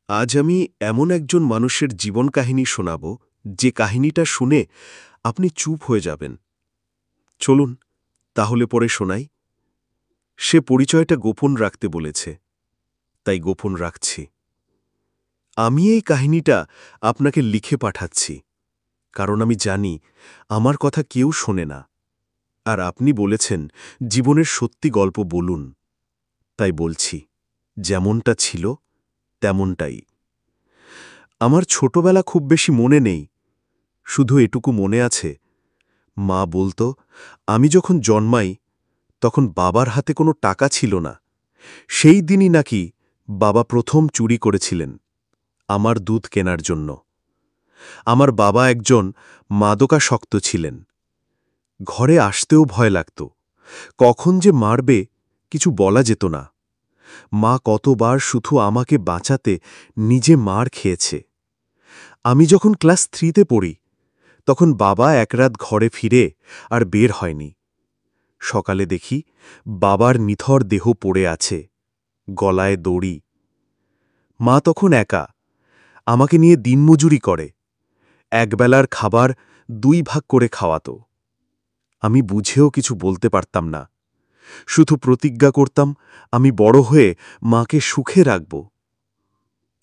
আজ আমি এমন একজন মানুষের জীবন কাহিনী শোনাব যে কাহিনীটা শুনে আপনি চুপ হয়ে যাবেন। চলুন তাহলে পরে শোনাই। সে পরিচয়টা গোপন রাখতে বলেছে, তাই গোপন রাখছি। আমি এই কাহিনীটা আপনাকে লিখে পাঠাচ্ছি, কারণ আমি জানি আমার কথা কেউ শোনে না। আর আপনি বলেছেন জীবনের সত্যি গল্প বলুন, তাই বলছি, যেমনটা ছিল তেমনটাই। আমার ছোটবেলা খুব বেশি মনে নেই, শুধু এটুকু মনে আছে, মা বলতো আমি যখন জন্মাই তখন বাবার হাতে কোনো টাকা ছিল না। সেই দিনই নাকি বাবা প্রথম চুরি করেছিলেন আমার দুধ কেনার জন্য। আমার বাবা একজন মাদকাসক্ত ছিলেন। ঘরে আসতেও ভয় লাগত, কখন যে মারবে কিছু বলা যেত না। মা কতবার শুধু আমাকে বাঁচাতে নিজে মার খেয়েছে। আমি যখন ক্লাস 3-তে পড়ি তখন বাবা এক রাত ঘরে ফিরে আর বের হয়নি। সকালে দেখি বাবার নিথর দেহ পড়ে আছে, গলায় দড়ি। মা তখন একা, আমাকে নিয়ে দিনমজুরি করে, একবেলার খাবার 2 ভাগ করে খাওয়াত। আমি বুঝেও কিছু বলতে পারতাম না, শুধু প্রতিজ্ঞা করতাম আমি বড় হয়ে মাকে সুখে রাখব।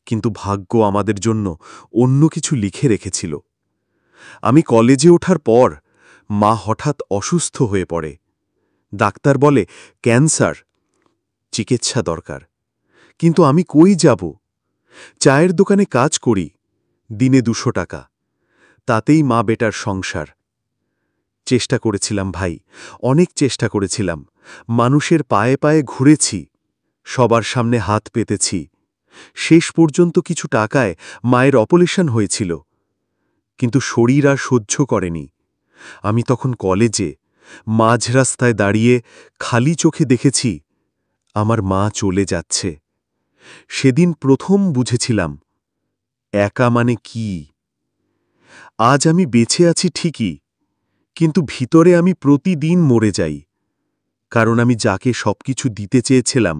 কিন্তু ভাগ্য আমাদের জন্য অন্য কিছু লিখে রেখেছিল। আমি কলেজে ওঠার পর মা হঠাৎ অসুস্থ হয়ে পড়ে। ডাক্তার বলে ক্যান্সার, চিকিৎসা দরকার। কিন্তু আমি কই যাব? চায়ের দোকানে কাজ করি, দিনে 200 টাকা, তাতেই মা বেটার সংসার। চেষ্টা করেছিলাম ভাই, অনেক চেষ্টা করেছিলাম। মানুষের পায়ে পায়ে ঘুরেছি, সবার সামনে হাত পেতেছি। শেষ পর্যন্ত কিছু টাকায় মায়ের অপারেশন হয়েছিল, কিন্তু শরীর আর সহ্য করেনি। আমি তখন কলেজে, মাঝ রাস্তায় দাঁড়িয়ে খালি চোখে দেখেছি আমার মা চলে যাচ্ছে। সেদিন প্রথম বুঝেছিলাম একা মানে কি। আজ আমি বেঁচে আছি ঠিকই, কিন্তু ভিতরে আমি প্রতিদিন মরে যাই, কারণ আমি যাকে সবকিছু দিতে চেয়েছিলাম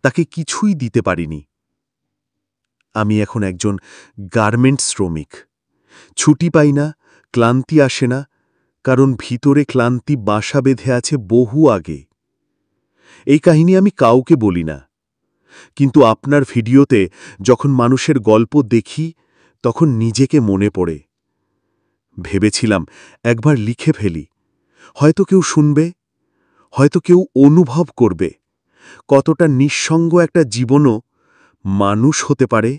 তাকে কিছুই দিতে পারিনি। আমি এখন একজন গার্মেন্টস শ্রমিক। ছুটি পাই না, ক্লান্তি আসে না, কারণ ভিতরে ক্লান্তি বাসা বেঁধে আছে বহু আগে। এই কাহিনী আমি কাউকে বলি না, কিন্তু আপনার ভিডিওতে যখন মানুষের গল্প দেখি তখন নিজেকে মনে পড়ে। ভেবেছিলাম একবার লিখে ফেলি, হয়তো কেউ শুনবে, হয়তো কেউ অনুভব করবে কতটা নিঃসঙ্গ একটা জীবনও মানুষ হতে পারে।